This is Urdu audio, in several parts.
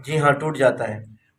جی ہاں، ٹوٹ جاتا ہے۔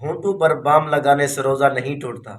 ہونٹوں پر بام لگانے سے روزہ نہیں ٹوٹتا۔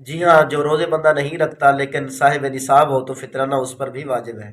جی ہاں، جو روزے بندہ نہیں رکھتا لیکن صاحب نصاب ہو تو فطرانہ اس پر بھی واجب ہے۔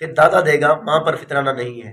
پھر دادا دے گا، ماں پر فطرانہ نہیں ہے۔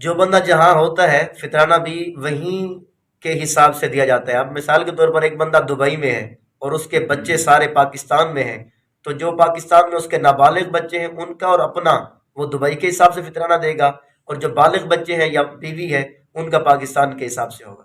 جو بندہ جہاں ہوتا ہے فطرانہ بھی وہیں کے حساب سے دیا جاتا ہے۔ اب مثال کے طور پر ایک بندہ دبئی میں ہے اور اس کے بچے سارے پاکستان میں ہیں، تو جو پاکستان میں اس کے نابالغ بچے ہیں ان کا اور اپنا وہ دبئی کے حساب سے فطرانہ دے گا، اور جو بالغ بچے ہیں یا بیوی ہے ان کا پاکستان کے حساب سے ہوگا۔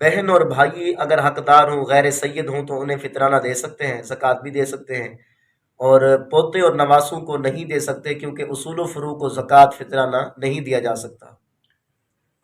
بہن اور بھائی اگر حقدار ہوں، غیر سید ہوں، تو انہیں فطرانہ دے سکتے ہیں، زکوٰۃ بھی دے سکتے ہیں، اور پوتے اور نواسوں کو نہیں دے سکتے کیونکہ اصول و فروع کو زکوٰۃ فطرانہ نہیں دیا جا سکتا۔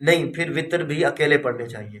نہیں، پھر وطر بھی اکیلے پڑھنے چاہیے۔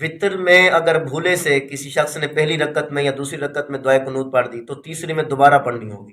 وطر میں اگر بھولے سے کسی شخص نے پہلی رکعت میں یا دوسری رکعت میں دعائے قنوت پڑھ دی تو تیسری میں دوبارہ پڑھنی ہوگی۔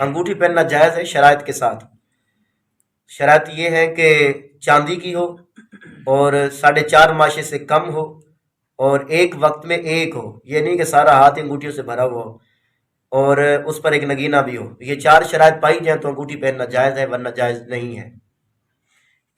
انگوٹھی پہننا جائز ہے شرائط کے ساتھ۔ شرائط یہ ہے کہ چاندی کی ہو اور 4.5 ماشے سے کم ہو اور ایک وقت میں ایک ہو، یہ نہیں کہ سارا ہاتھ انگوٹھیوں سے بھرا ہوا ہو، اور اس پر ایک نگینہ بھی ہو۔ یہ 4 شرائط پائی جائیں تو انگوٹھی پہننا جائز ہے، ورنہ جائز نہیں ہے۔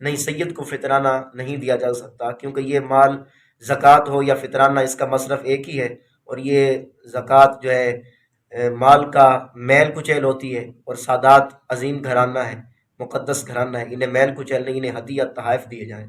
نہیں، سید کو فطرانہ نہیں دیا جا سکتا کیونکہ یہ مال زکوٰۃ ہو یا فطرانہ اس کا مصرف ایک ہی ہے، اور یہ زکوٰۃ جو ہے مال کا میل کچیل ہوتی ہے، اور سادات عظیم گھرانہ ہے، مقدس گھرانہ ہے، انہیں میل کچیل نہیں، انہیں ہدیہ تحائف دیے جائیں۔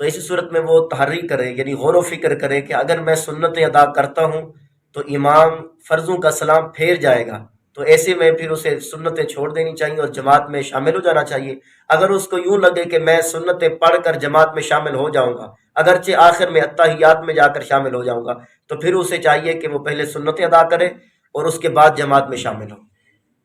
تو اسی صورت میں وہ تحری کرے، یعنی غور و فکر کرے کہ اگر میں سنتیں ادا کرتا ہوں تو امام فرضوں کا سلام پھیر جائے گا، تو ایسے میں پھر اسے سنتیں چھوڑ دینی چاہیے اور جماعت میں شامل ہو جانا چاہیے۔ اگر اس کو یوں لگے کہ میں سنتیں پڑھ کر جماعت میں شامل ہو جاؤں گا، اگرچہ آخر میں اتحیات میں جا کر شامل ہو جاؤں گا، تو پھر اسے چاہیے کہ وہ پہلے سنتیں ادا کرے اور اس کے بعد جماعت میں شامل ہو۔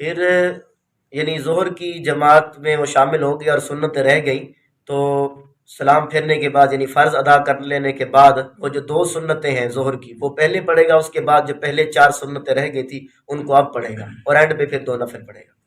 پھر یعنی ظہر کی جماعت میں وہ شامل ہو گیا اور سنت رہ گئی تو سلام پھیرنے کے بعد یعنی فرض ادا کر لینے کے بعد وہ جو 2 سنتیں ہیں ظہر کی وہ پہلے پڑھے گا، اس کے بعد جو پہلے 4 سنتیں رہ گئی تھی ان کو اب پڑھے گا، اور اینڈ پہ پھر 2 نفل پڑھے گا۔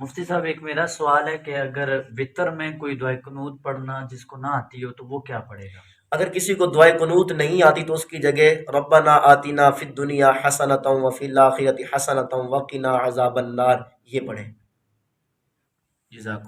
مفتی صاحب، ایک میرا سوال ہے کہ اگر وطر میں کوئی دعائے قنوت پڑھنا جس کو نہ آتی ہو تو وہ کیا پڑھے گا؟ اگر کسی کو دعائے قنوت نہیں آتی تو اس کی جگہ ربنا آتینا فی الدنیا حسنۃ وفی الآخرۃ حسنۃ وقنا عذاب النار یہ پڑھیں۔ جزاک